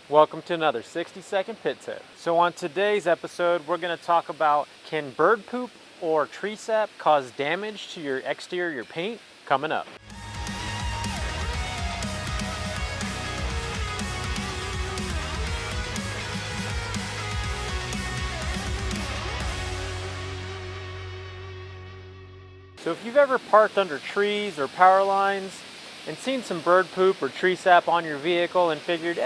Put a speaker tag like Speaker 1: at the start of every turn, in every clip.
Speaker 1: Welcome to another 60-second pit tip. So on today's episode, we're going to talk about, can bird poop or tree sap cause damage to your exterior paint? Coming up. So if you've ever parked under trees or power lines and seen some bird poop or tree sap on your vehicle and figured,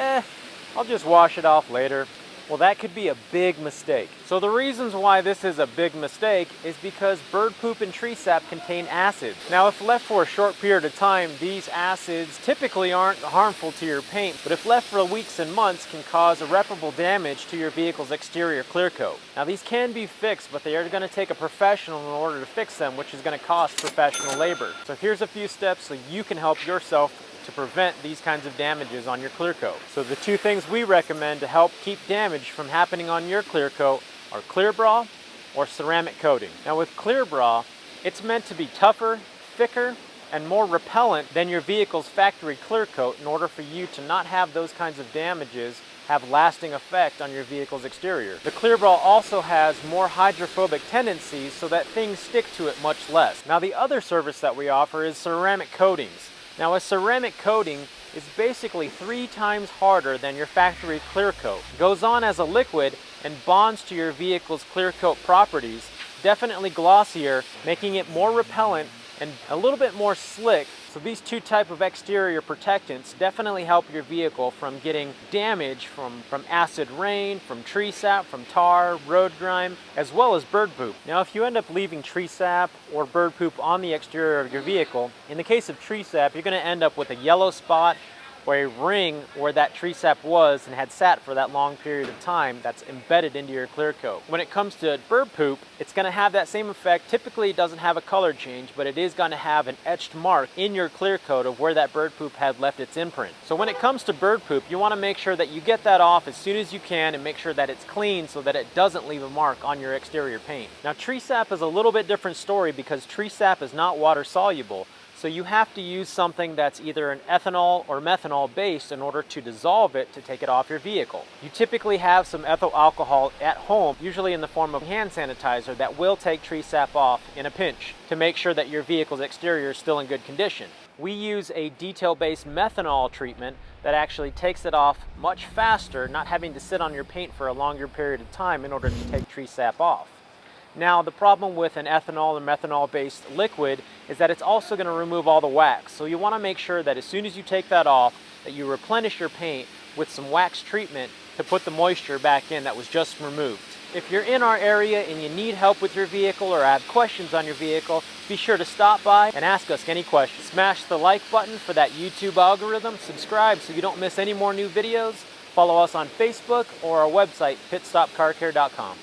Speaker 1: I'll just wash it off later, well, that could be a big mistake. So the reasons why this is a big mistake is because bird poop and tree sap contain acids. Now, if left for a short period of time, these acids typically aren't harmful to your paint, but if left for weeks and months can cause irreparable damage to your vehicle's exterior clear coat. Now, these can be fixed, but they are going to take a professional in order to fix them, which is going to cost professional labor. So here's a few steps so you can help yourself to prevent these kinds of damages on your clear coat. So the two things we recommend to help keep damage from happening on your clear coat are clear bra or ceramic coating. Now with clear bra, it's meant to be tougher, thicker, and more repellent than your vehicle's factory clear coat in order for you to not have those kinds of damages have lasting effect on your vehicle's exterior. The clear bra also has more hydrophobic tendencies so that things stick to it much less. Now the other service that we offer is ceramic coatings. Now a ceramic coating is basically 3 times harder than your factory clear coat. It goes on as a liquid and bonds to your vehicle's clear coat properties, definitely glossier, making it more repellent and a little bit more slick. So these two types of exterior protectants definitely help your vehicle from getting damage from acid rain, from tree sap, from tar, road grime, as well as bird poop. Now if you end up leaving tree sap or bird poop on the exterior of your vehicle, in the case of tree sap, you're going to end up with a yellow spot or a ring where that tree sap was and had sat for that long period of time that's embedded into your clear coat. When it comes to bird poop, it's going to have that same effect. Typically it doesn't have a color change, but it is going to have an etched mark in your clear coat of where that bird poop had left its imprint. So when it comes to bird poop, you want to make sure that you get that off as soon as you can and make sure that it's clean so that it doesn't leave a mark on your exterior paint. Now tree sap is a little bit different story because tree sap is not water soluble. So you have to use something that's either an ethanol or methanol based in order to dissolve it to take it off your vehicle. You typically have some ethyl alcohol at home, usually in the form of hand sanitizer, that will take tree sap off in a pinch to make sure that your vehicle's exterior is still in good condition. We use a detail-based methanol treatment that actually takes it off much faster, not having to sit on your paint for a longer period of time in order to take tree sap off. Now the problem with an ethanol or methanol based liquid is that it's also going to remove all the wax. So you want to make sure that as soon as you take that off, that you replenish your paint with some wax treatment to put the moisture back in that was just removed. If you're in our area and you need help with your vehicle or have questions on your vehicle, be sure to stop by and ask us any questions. Smash the like button for that YouTube algorithm, subscribe so you don't miss any more new videos, follow us on Facebook or our website pitstopcarcare.com.